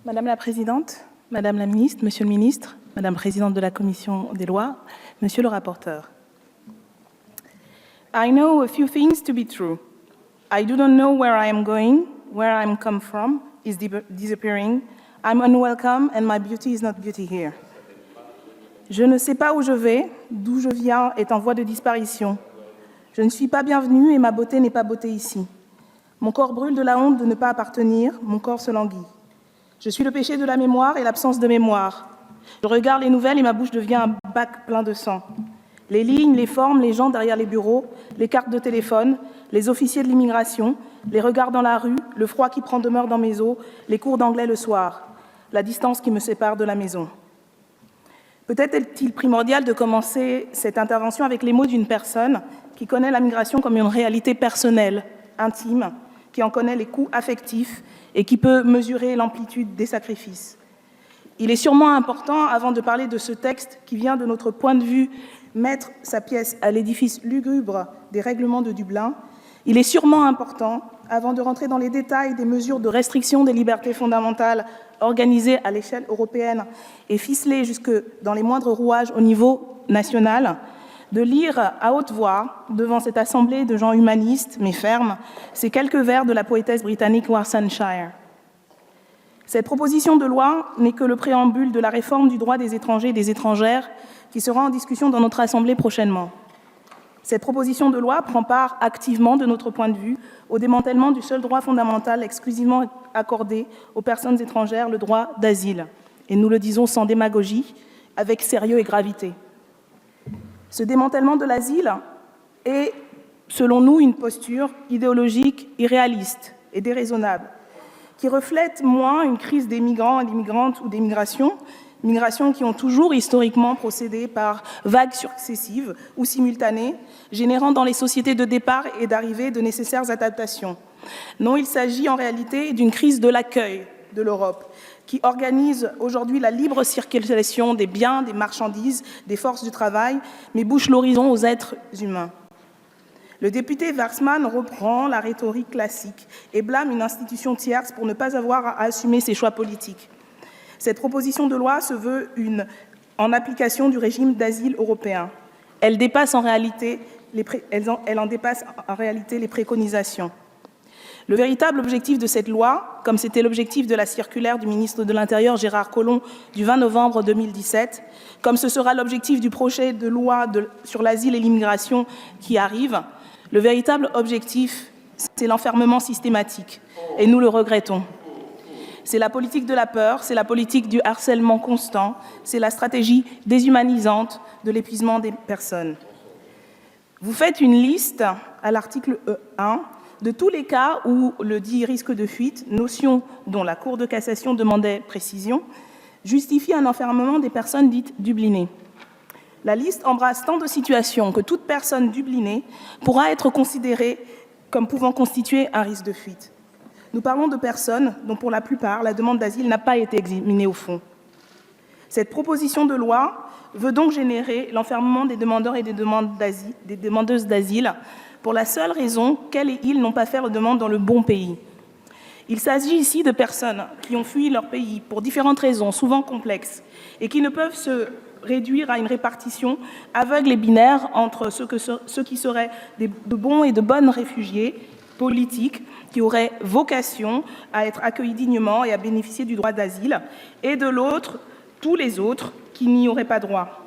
Madame la Présidente, Madame la Ministre, Monsieur le Ministre, Madame la Présidente de la Commission des lois, Monsieur le rapporteur. I know a few things to be true. I do not know where I am going, where I am come from is disappearing. I'm unwelcome and my beauty is not beauty here. Je ne sais pas où je vais, d'où je viens est en voie de disparition. Je ne suis pas bienvenue et ma beauté n'est pas beauté ici. Mon corps brûle de la honte de ne pas appartenir, mon corps se languit. Je suis le péché de la mémoire et l'absence de mémoire. Je regarde les nouvelles et ma bouche devient un bac plein de sang. Les lignes, les formes, les gens derrière les bureaux, les cartes de téléphone, les officiers de l'immigration, les regards dans la rue, le froid qui prend demeure dans mes os, les cours d'anglais le soir, la distance qui me sépare de la maison. Peut-être est-il primordial de commencer cette intervention avec les mots d'une personne qui connaît la migration comme une réalité personnelle, intime, qui en connaît les coûts affectifs et qui peut mesurer l'amplitude des sacrifices. Il est sûrement important, avant de parler de ce texte qui vient de notre point de vue mettre sa pièce à l'édifice lugubre des règlements de Dublin, il est sûrement important, avant de rentrer dans les détails des mesures de restriction des libertés fondamentales organisées à l'échelle européenne et ficelées jusque dans les moindres rouages au niveau national, de lire à haute voix, devant cette assemblée de gens humanistes mais fermes, ces quelques vers de la poétesse britannique Warsan Shire. Cette proposition de loi n'est que le préambule de la réforme du droit des étrangers et des étrangères qui sera en discussion dans notre Assemblée prochainement. Cette proposition de loi prend part activement, de notre point de vue, au démantèlement du seul droit fondamental exclusivement accordé aux personnes étrangères, le droit d'asile. Et nous le disons sans démagogie, avec sérieux et gravité. Ce démantèlement de l'asile est, selon nous, une posture idéologique irréaliste et déraisonnable, qui reflète moins une crise des migrants et des migrantes ou des migrations qui ont toujours historiquement procédé par vagues successives ou simultanées, générant dans les sociétés de départ et d'arrivée de nécessaires adaptations. Non, il s'agit en réalité d'une crise de l'accueil de l'Europe, qui organise aujourd'hui la libre circulation des biens, des marchandises, des forces du travail, mais bouche l'horizon aux êtres humains. Le député Warsmann reprend la rhétorique classique et blâme une institution tierce pour ne pas avoir à assumer ses choix politiques. Cette proposition de loi se veut en application du régime d'asile européen. Elle dépasse en réalité les préconisations. Le véritable objectif de cette loi, comme c'était l'objectif de la circulaire du ministre de l'Intérieur Gérard Collomb du 20 novembre 2017, comme ce sera l'objectif du projet de loi sur l'asile et l'immigration qui arrive, le véritable objectif, c'est l'enfermement systématique, et nous le regrettons. C'est la politique de la peur, c'est la politique du harcèlement constant, c'est la stratégie déshumanisante de l'épuisement des personnes. Vous faites une liste à l'article 1 de tous les cas où le dit risque de fuite, notion dont la Cour de cassation demandait précision, justifie un enfermement des personnes dites dublinées. La liste embrasse tant de situations que toute personne dublinée pourra être considérée comme pouvant constituer un risque de fuite. Nous parlons de personnes dont, pour la plupart, la demande d'asile n'a pas été examinée au fond. Cette proposition de loi veut donc générer l'enfermement des demandeurs et des demandeuses d'asile pour la seule raison qu'elles et ils n'ont pas fait leur demande dans le bon pays. Il s'agit ici de personnes qui ont fui leur pays pour différentes raisons, souvent complexes, et qui ne peuvent se réduire à une répartition aveugle et binaire entre ceux qui seraient de bons et de bonnes réfugiés politiques qui auraient vocation à être accueillis dignement et à bénéficier du droit d'asile, et de l'autre, tous les autres qui n'y auraient pas droit.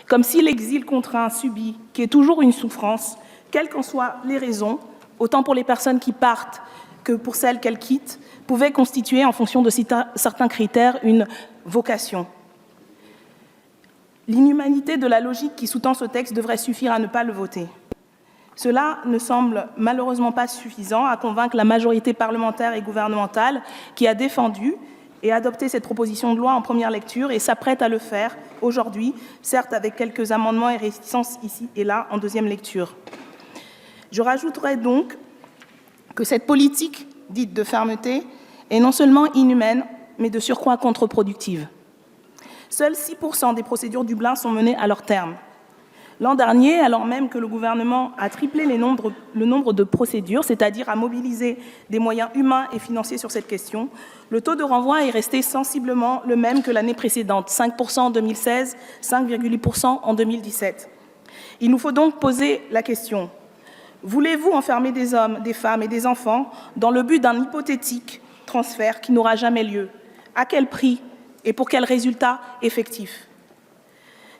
Comme si l'exil contraint subi, qui est toujours une souffrance, quelles qu'en soient les raisons, autant pour les personnes qui partent que pour celles qu'elles quittent, pouvait constituer, en fonction de certains critères, une vocation. L'inhumanité de la logique qui sous-tend ce texte devrait suffire à ne pas le voter. Cela ne semble malheureusement pas suffisant à convaincre la majorité parlementaire et gouvernementale qui a défendu et adopté cette proposition de loi en première lecture et s'apprête à le faire aujourd'hui, certes avec quelques amendements et réticences ici et là en deuxième lecture. Je rajouterai donc que cette politique dite de fermeté est non seulement inhumaine, mais de surcroît contre-productive. Seuls 6% des procédures Dublin sont menées à leur terme. L'an dernier, alors même que le gouvernement a triplé le nombre de procédures, c'est-à-dire a mobilisé des moyens humains et financiers sur cette question, le taux de renvoi est resté sensiblement le même que l'année précédente, 5% en 2016, 5,8% en 2017. Il nous faut donc poser la question: voulez-vous enfermer des hommes, des femmes et des enfants dans le but d'un hypothétique transfert qui n'aura jamais lieu? À quel prix et pour quels résultats effectifs?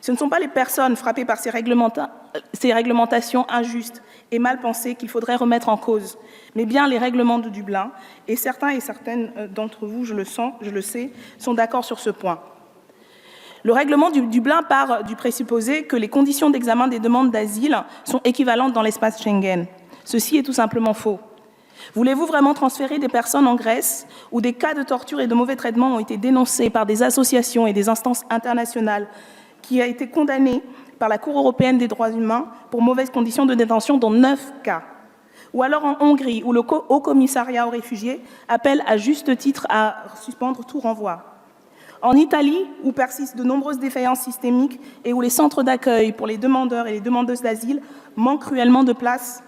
Ce ne sont pas les personnes frappées par ces réglementations injustes et mal pensées qu'il faudrait remettre en cause, mais bien les règlements de Dublin, et certains et certaines d'entre vous, je le sais, sont d'accord sur ce point. Le règlement du Dublin part du présupposé que les conditions d'examen des demandes d'asile sont équivalentes dans l'espace Schengen. Ceci est tout simplement faux. Voulez-vous vraiment transférer des personnes en Grèce où des cas de torture et de mauvais traitements ont été dénoncés par des associations et des instances internationales, qui a été condamné par la Cour européenne des droits humains pour mauvaises conditions de détention dans 9 cas? Ou alors en Hongrie, où le Haut Commissariat aux réfugiés appelle à juste titre à suspendre tout renvoi? En Italie, où persistent de nombreuses défaillances systémiques et où les centres d'accueil pour les demandeurs et les demandeuses d'asile manquent cruellement de place?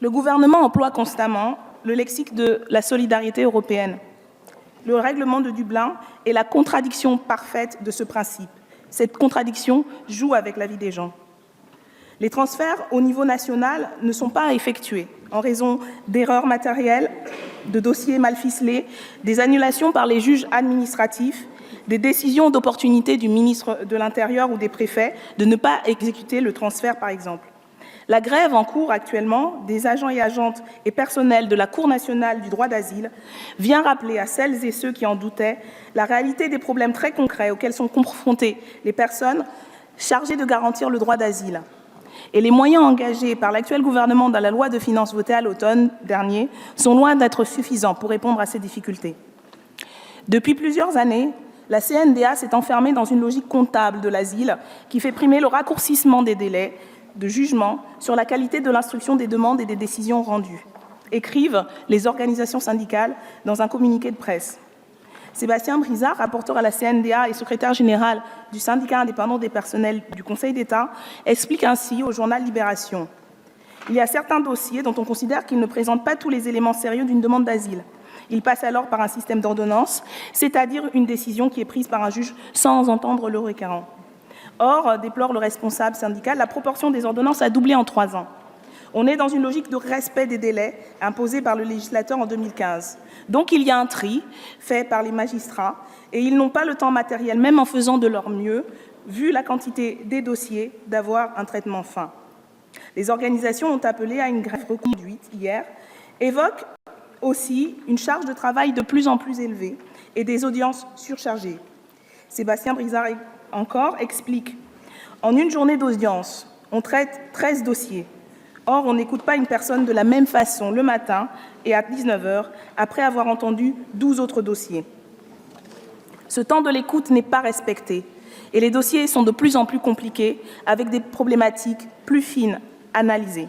Le gouvernement emploie constamment le lexique de la solidarité européenne. Le règlement de Dublin est la contradiction parfaite de ce principe. Cette contradiction joue avec la vie des gens. Les transferts au niveau national ne sont pas effectués en raison d'erreurs matérielles, de dossiers mal ficelés, des annulations par les juges administratifs, des décisions d'opportunité du ministre de l'Intérieur ou des préfets de ne pas exécuter le transfert, par exemple. La grève en cours actuellement des agents et agentes et personnels de la Cour nationale du droit d'asile vient rappeler à celles et ceux qui en doutaient la réalité des problèmes très concrets auxquels sont confrontées les personnes chargées de garantir le droit d'asile. Et les moyens engagés par l'actuel gouvernement dans la loi de finances votée à l'automne dernier sont loin d'être suffisants pour répondre à ces difficultés. Depuis plusieurs années, la CNDA s'est enfermée dans une logique comptable de l'asile qui fait primer le raccourcissement des délais de jugement sur la qualité de l'instruction des demandes et des décisions rendues, écrivent les organisations syndicales dans un communiqué de presse. Sébastien Brizard, rapporteur à la CNDA et secrétaire général du syndicat indépendant des personnels du Conseil d'État, explique ainsi au journal Libération: il y a certains dossiers dont on considère qu'ils ne présentent pas tous les éléments sérieux d'une demande d'asile. Ils passent alors par un système d'ordonnance, c'est-à-dire une décision qui est prise par un juge sans entendre le requérant. Or, déplore le responsable syndical, la proportion des ordonnances a doublé en 3 ans. On est dans une logique de respect des délais imposés par le législateur en 2015. Donc il y a un tri fait par les magistrats et ils n'ont pas le temps matériel, même en faisant de leur mieux, vu la quantité des dossiers, d'avoir un traitement fin. Les organisations ont appelé à une grève reconduite hier, évoquent aussi une charge de travail de plus en plus élevée et des audiences surchargées. Sébastien Brizard encore explique: en une journée d'audience, on traite 13 dossiers. Or, on n'écoute pas une personne de la même façon le matin et à 19h, après avoir entendu 12 autres dossiers. Ce temps de l'écoute n'est pas respecté et les dossiers sont de plus en plus compliqués, avec des problématiques plus fines analysées.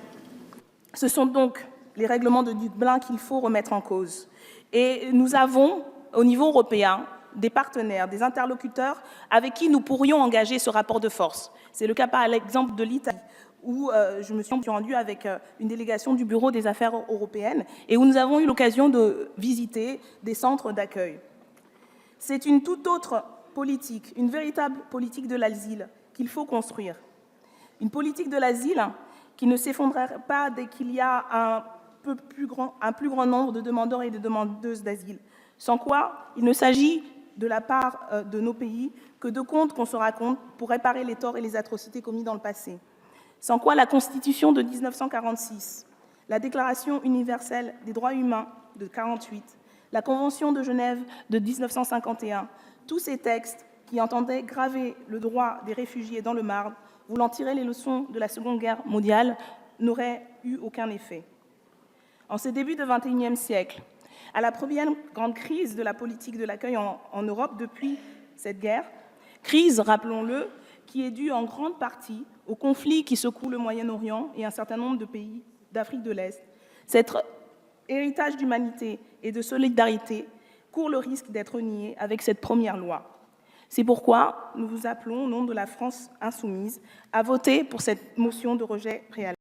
Ce sont donc les règlements de Dublin qu'il faut remettre en cause. Et nous avons, au niveau européen, des partenaires, des interlocuteurs avec qui nous pourrions engager ce rapport de force. C'est le cas par l'exemple de l'Italie, où je me suis rendue avec une délégation du Bureau des affaires européennes et où nous avons eu l'occasion de visiter des centres d'accueil. C'est une toute autre politique, une véritable politique de l'asile qu'il faut construire. Une politique de l'asile qui ne s'effondrerait pas dès qu'il y a un plus grand nombre de demandeurs et de demandeuses d'asile, sans quoi il ne s'agit de la part de nos pays que de contes qu'on se raconte pour réparer les torts et les atrocités commis dans le passé. Sans quoi la Constitution de 1946, la Déclaration universelle des droits humains de 1948, la Convention de Genève de 1951, tous ces textes qui entendaient graver le droit des réfugiés dans le marbre, voulant tirer les leçons de la Seconde Guerre mondiale, n'auraient eu aucun effet. En ce début du XXIe siècle, à la première grande crise de la politique de l'accueil en Europe depuis cette guerre, crise, rappelons-le, qui est due en grande partie au conflit qui secoue le Moyen-Orient et un certain nombre de pays d'Afrique de l'Est. Cet héritage d'humanité et de solidarité court le risque d'être nié avec cette première loi. C'est pourquoi nous vous appelons, au nom de la France insoumise, à voter pour cette motion de rejet préalable.